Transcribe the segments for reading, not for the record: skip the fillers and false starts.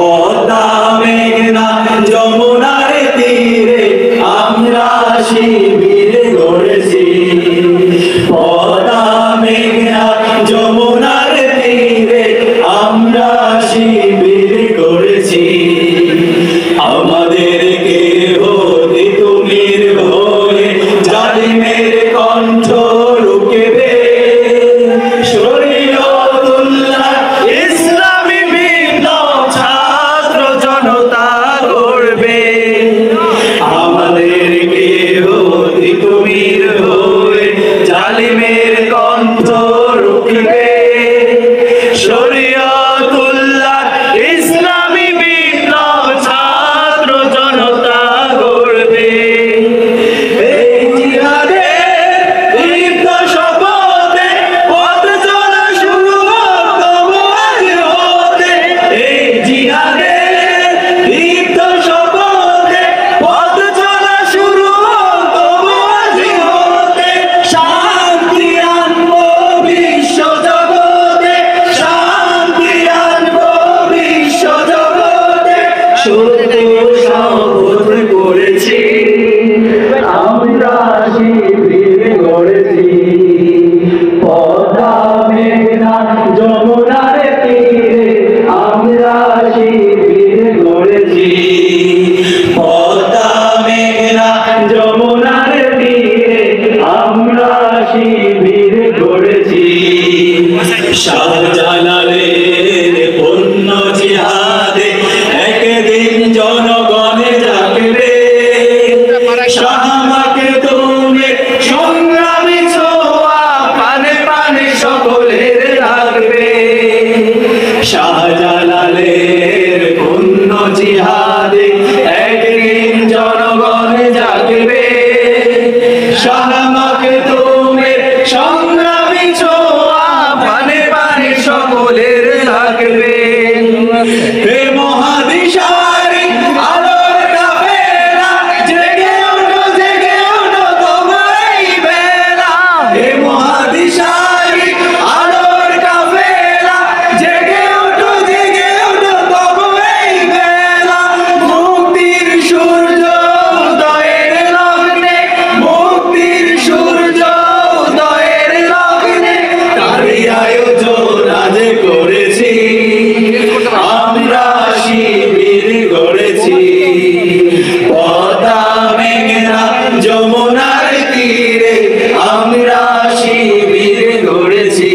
পদ্মা মেঘনা যমুনার তীরে আমরা শিবির গড়েছি। পদ্মা মেঘনা যমুনার তীরে আমরা শিবির গড়েছি। আমাদেরকে হতে তুমির হয়ে জালিমের কণ্ঠ রুখবে। শরীয়তুল্লাহ ইসলামী বিপ্লব ছাত্র জনতা গড়বে। আমাদেরকে হতে তুমির হয়ে জালিমের কণ্ঠ রুখবে। শরীয়তুল্লাহ ইসলামী বিপ্লব ছাত্র জনতা গড়বে। এই জিহাদের দীপ্ত শপথে পথ চলা শুরু তবু আজ হতে। এই জিহাদের দীপ্ত শপথে পথ চলা শুরু তবু আজ হতে। শান্তি আনবো বিশ্ব জগতে, শান্তি আনবো বিশ্ব জগতে। সত্য শপথ করেছি, আমরা শিবির গড়েছি। পদ্মা মেঘনা যমুনার তীরে আমরা শিবির গড়েছি। পদ্মা মেঘনা যমুনার তীরে আমরা শিবির গড়েছি। শাহজালালের পূর্ণ জিহাদে একদিন জনগণে জাগবে। শাহমাকে তুমি সংগ্রামী ছোঁয়া পানে পানে সকলের লাগবে। শাহজালালের পূর্ণ জিহাদে একদিন জনগণে জাগবে। শাহমাকে তুমি সংগ্রামী ছোঁয়া পানে পানে সকলের লাগবে। হে মহাদিশারি আলোর কাফেলা, জেগে ওঠো তোমার এই বেলা। হে মহাদিশারি আলোর কাফেলা, জেগে ওঠো তোমার এই বেলা। মুক্তির সূর্য উদয়ের লগ্নে, মুক্তির সূর্য উদয়ের লগ্নে তারই আয়োজন আজ করেছি। আমরা শিবির গড়েছি। পদ্মা মেঘনা যমুনার তীরে আমরা শিবির গড়েছি।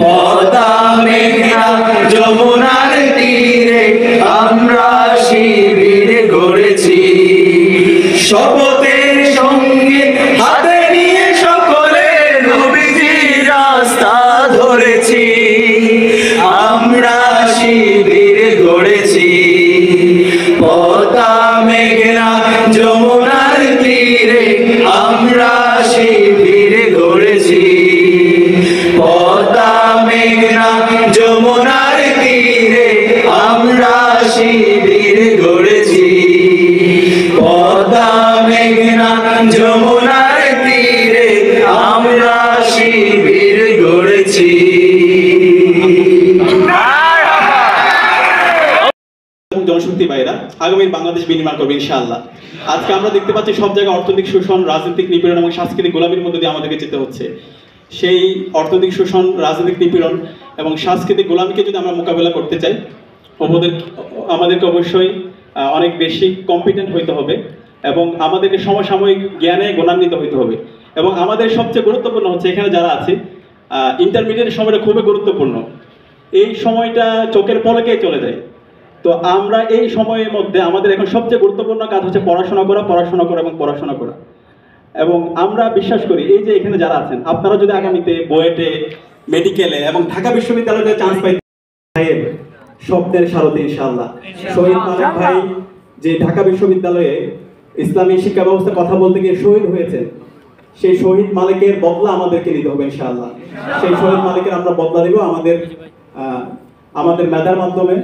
পদ্মা মেঘনা যমুনার তীরে আমরা শিবির গড়েছি। শপথের সঙ্গে হাতে নিয়ে সকলে নবীজির রাস্তা ধরেছি। আমরা শিবির গড়েছি। পদ্মা মেঘনা যমুনার তীরে আমরা শিবির গড়েছি। পদ্মা মেঘনা যমুনার তীরে আমরা শিবির গড়েছি। পদ্মা মেঘনা যমুনার তীরে আমরা শিবির গড়েছি। জনশক্তি ভাইরা আগামীর বাংলাদেশ বিনির্মাণ করবে ইনশাআল্লাহ। আজকে আমরা দেখতে পাচ্ছি সব জায়গায় অর্থনৈতিক শোষণ, রাজনৈতিক নিপীড়ন এবং সাংস্কৃতিক গোলামির মধ্যে দিয়ে আমাদেরকে যেতে হচ্ছে। সেই অর্থনৈতিক শোষণ, রাজনৈতিক নিপীড়ন এবং সাংস্কৃতিক গোলামিকে যদি আমরা মোকাবেলা করতে চাই, আমাদেরকে অবশ্যই অনেক বেশি কম্পিটেন্ট হইতে হবে এবং আমাদেরকে সমসাময়িক জ্ঞানে গুণান্বিত হইতে হবে। এবং আমাদের সবচেয়ে গুরুত্বপূর্ণ হচ্ছে এখানে যারা আছে ইন্টারমিডিয়েট সময়টা খুবই গুরুত্বপূর্ণ। এই সময়টা চোখের পলকেই চলে যায়। তো আমরা এই সময়ের মধ্যে আমাদের এখন সবচেয়ে গুরুত্বপূর্ণ কাজ হচ্ছে পড়াশোনা করা এবং পড়াশোনা করা। এবং আমরা বিশ্বাস করি এই যে এখানে যারা আছেন আপনারা যদি আগামীতে বুয়েটে, মেডিকেলে এবং ঢাকা বিশ্ববিদ্যালয়ে চান্স পাইতে স্বপ্নের সারথি ইনশাআল্লাহ। শহীদ মালিক ভাই যে ঢাকা বিশ্ববিদ্যালয়ে ইসলামী শিক্ষা ব্যবস্থা কথা বলতে গিয়ে শহীদ হয়েছেন, সেই শহীদ মালিকের বদলা আমাদেরকে নিতে হবে ইনশাআল্লাহ। সেই শহীদ মালিকের আমরা বদলা দেব আমাদের মেধার মাধ্যমে।